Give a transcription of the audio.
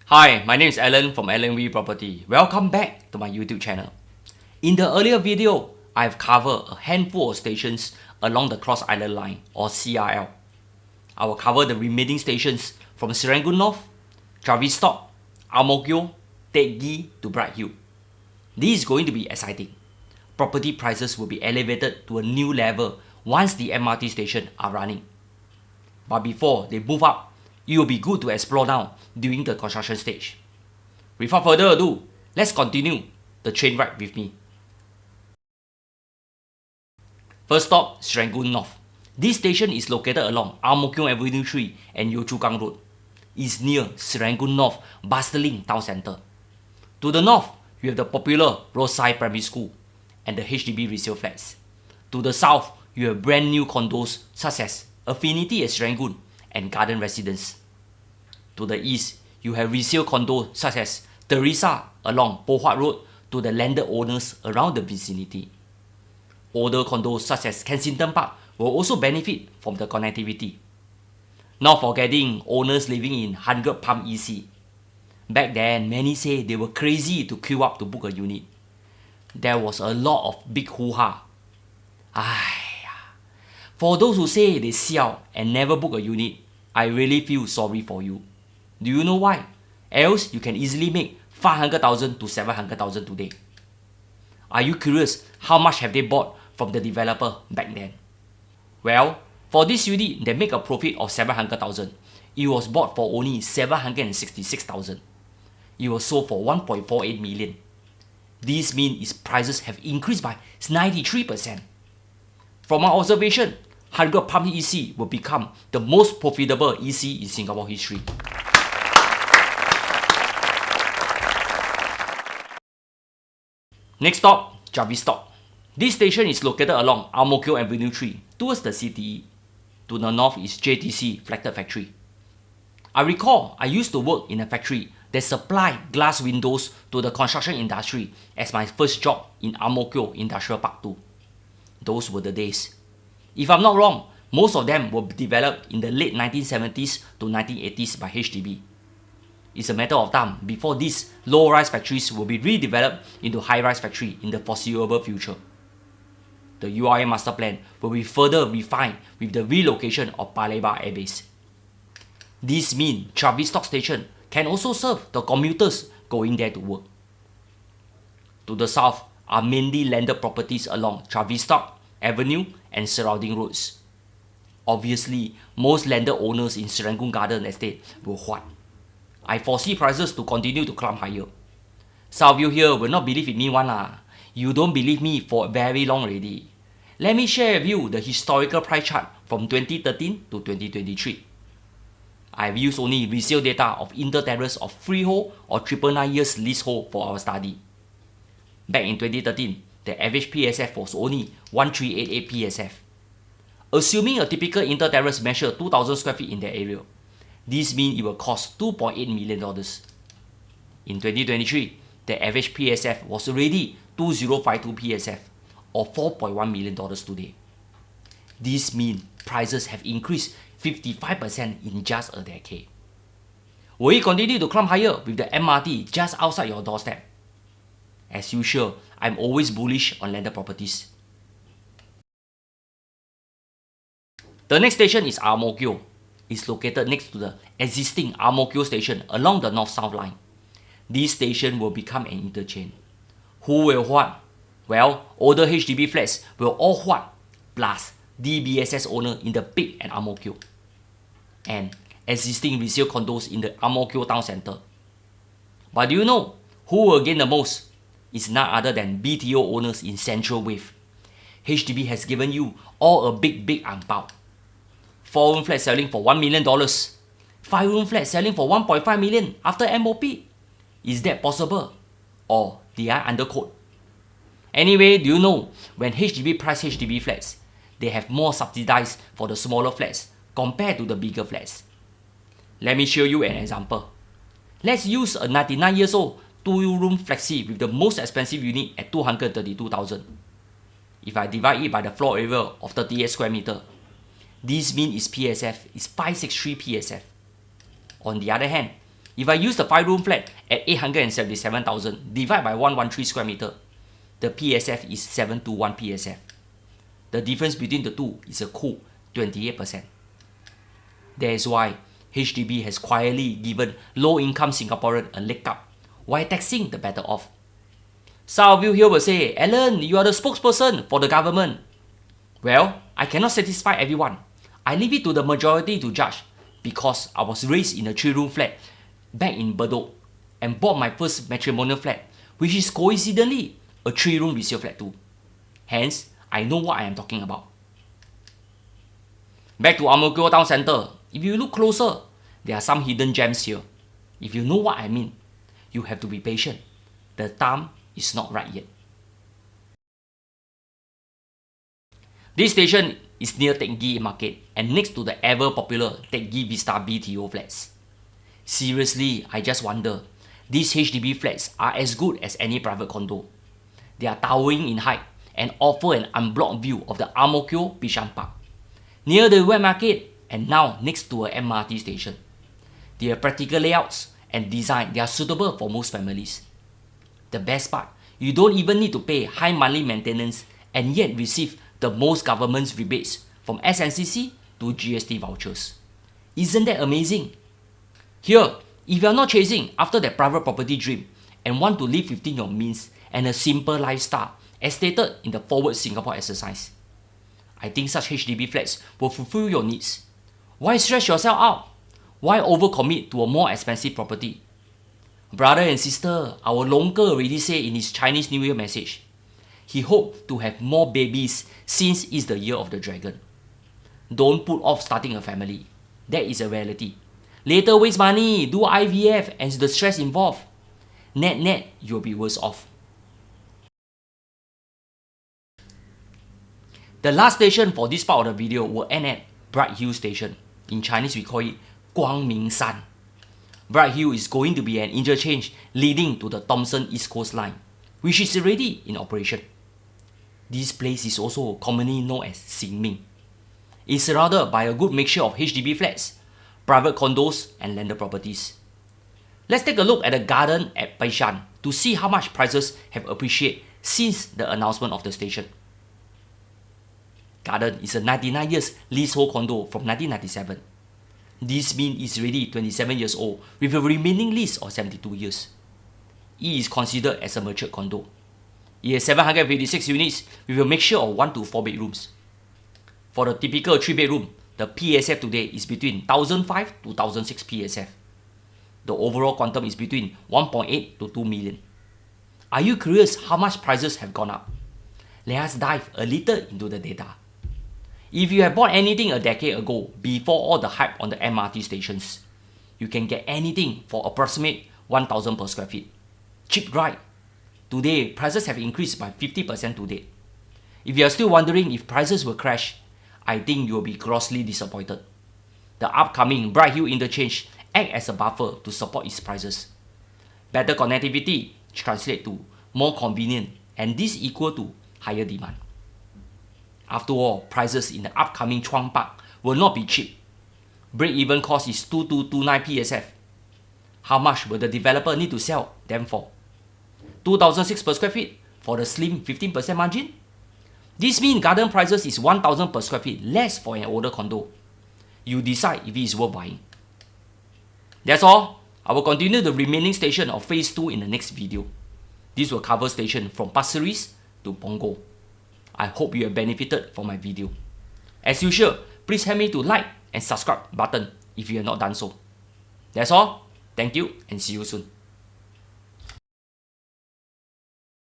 Hi, my name is Alan from LNV Property. Welcome back to my YouTube channel. In the earlier video, I've covered a handful of stations along the Cross Island Line or CRL. I will cover the remaining stations from Serangoon North, Tavistock, Mo Kio, Teck Ghee to Bright Hill. This is going to be exciting. Property prices will be elevated to a new level once the MRT stations are running. But before they move up, it will be good to explore now during the construction stage. Without further ado, let's continue the train ride with me. First stop, Serangoon North. This station is located along Mo Kio Avenue 3 and Yio Chu Kang Road. It's near Serangoon North bustling town centre. To the north, you have the popular Roadside Primary School and the HDB resale flats. To the south, you have brand new condos such as Affinity at Serangoon and Garden Residence. To the east, you have resale condos such as Teresa along Po Huat Road to the landed owners around the vicinity. Older condos such as Kensington Park will also benefit from the connectivity. Not forgetting owners living in 100 Palm EC. Back then, many say they were crazy to queue up to book a unit. There was a lot of big hoo-ha. For those who say they sell and never book a unit, I really feel sorry for you. Do you know why? Else you can easily make 500,000 to 700,000 today. Are you curious how much have they bought from the developer back then? Well, for this unit that make a profit of 700,000, it was bought for only 766,000. It was sold for 1.48 million. This means its prices have increased by 93%. From my observation, 100 Palm EC will become the most profitable EC in Singapore history. Next stop, Tavistock. This station is located along Mo Kio Avenue 3 towards the CTE. To the north is JTC Flatted Factory. I recall I used to work in a factory that supplied glass windows to the construction industry as my first job in Mo Kio Industrial Park 2. Those were the days. If I'm not wrong, most of them were developed in the late 1970s to 1980s by HDB. It's a matter of time before these low-rise factories will be redeveloped into high-rise factory in the foreseeable future. The URA master plan will be further refined with the relocation of Palembang Air Base. This means Tavistock Station can also serve the commuters going there to work. To the south are mainly landed properties along Tavistock Avenue and surrounding roads. Obviously, most landed owners in Serangoon Garden Estate will what? I foresee prices to continue to climb higher. Some of you here will not believe in me one lah. You don't believe me for very long already. Let me share with you the historical price chart from 2013 to 2023. I've used only resale data of inter-terrace of freehold or 999 years leasehold for our study. Back in 2013, the average PSF was only 1388 PSF. Assuming a typical inter-terrace measure 2,000 square feet in that area, this means it will cost $2.8 million. In 2023, the average PSF was already 2052 PSF or $4.1 million today. This means prices have increased 55% in just a decade. Will it continue to climb higher with the MRT just outside your doorstep? As usual, I'm always bullish on landed properties. The next station is Mo Kio. It's located next to the existing Mo Kio station along the north-south line. This station will become an interchange. Who will what? Well, older HDB flats will all what? Plus DBSS owner in the Peak and Mo Kio. And existing resale condos in the Mo Kio town centre. But do you know who will gain the most? It's none other than BTO owners in Central Wave. HDB has given you all a big ang-pao. 4-room flat selling for $1 million. 5-room flat selling for $1.5 million after MOP. Is that possible? Or they are underquote? Anyway, do you know when HDB price HDB flats, they have more subsidized for the smaller flats compared to the bigger flats? Let me show you an example. Let's use a 99 years old 2-room flexi with the most expensive unit at 232,000. If I divide it by the floor area of 38 square meter, this means its PSF is 563 PSF. On the other hand, If I use the 5-room flat at 877,000 divided by 113 square meter, the PSF is 721 PSF. The difference between the two is a cool 28%. That is why HDB has quietly given low-income Singaporean a leg up while taxing the better off. Some of you here will say, Alan, you are the spokesperson for the government. Well, I cannot satisfy everyone. I leave it to the majority to judge because I was raised in a 3-room flat back in Bedok and bought my first matrimonial flat, which is coincidentally a 3-room resale flat too. Hence, I know what I am talking about. Back to Mo Kio Town Centre. If you look closer, there are some hidden gems here. If you know what I mean, you have to be patient. The time is not right yet. This station is near Teck Ghee Market and next to the ever popular Teck Ghee Vista BTO flats. Seriously, I just wonder, these HDB flats are as good as any private condo. They are towering in height and offer an unblocked view of the Mo Kio Bishan Park, near the wet market and now next to a MRT station. They have practical layouts and design that are suitable for most families. The best part, you don't even need to pay high monthly maintenance and yet receive the most government's rebates from SNCC to GST vouchers. Isn't that amazing? Here, if you are not chasing after that private property dream and want to live within your means and a simple lifestyle as stated in the Forward Singapore exercise, I think such HDB flats will fulfill your needs. Why stress yourself out? Why overcommit to a more expensive property? Brother and sister, our Longke already said in his Chinese New Year message, he hoped to have more babies since it's the year of the dragon. Don't put off starting a family. That is a reality. Later waste money, do IVF and the stress involved. Net, you'll be worse off. The last station for this part of the video will end at Bright Hill Station. In Chinese we call it Guangming San. Bright Hill is going to be an interchange leading to the Thomson East Coast Line, which is already in operation. This place is also commonly known as Xinming. It's surrounded by a good mixture of HDB flats, private condos and landed properties. Let's take a look at the garden at Baishan to see how much prices have appreciated since the announcement of the station. Garden is a 99 years leasehold condo from 1997. This means it's already 27 years old with a remaining lease of 72 years. It is considered as a mature condo. It has 756 units with a mixture of 1 to 4 bedrooms. For the typical 3-bedroom, the PSF today is between 1,005 to 1,006 PSF. The overall quantum is between 1.8 to 2 million. Are you curious how much prices have gone up? Let us dive a little into the data. If you have bought anything a decade ago before all the hype on the MRT stations, you can get anything for approximate 1,000 per square feet. Cheap, right? Today, prices have increased by 50% to date. If you are still wondering if prices will crash, I think you will be grossly disappointed. The upcoming Bright Hill interchange acts as a buffer to support its prices. Better connectivity translates to more convenient, and this equal to higher demand. After all, prices in the upcoming Chuang Park will not be cheap. Break-even cost is 2229 PSF. How much will the developer need to sell them for? 2,006 per square feet for the slim 15% margin? This means garden prices is 1,000 per square feet less for an older condo. You decide if it is worth buying. That's all. I will continue the remaining station of phase 2 in the next video. This will cover station from Pasir Ris to Punggol. I hope you have benefited from my video. As usual, please help me to like and subscribe button if you have not done so. That's all. Thank you and see you soon.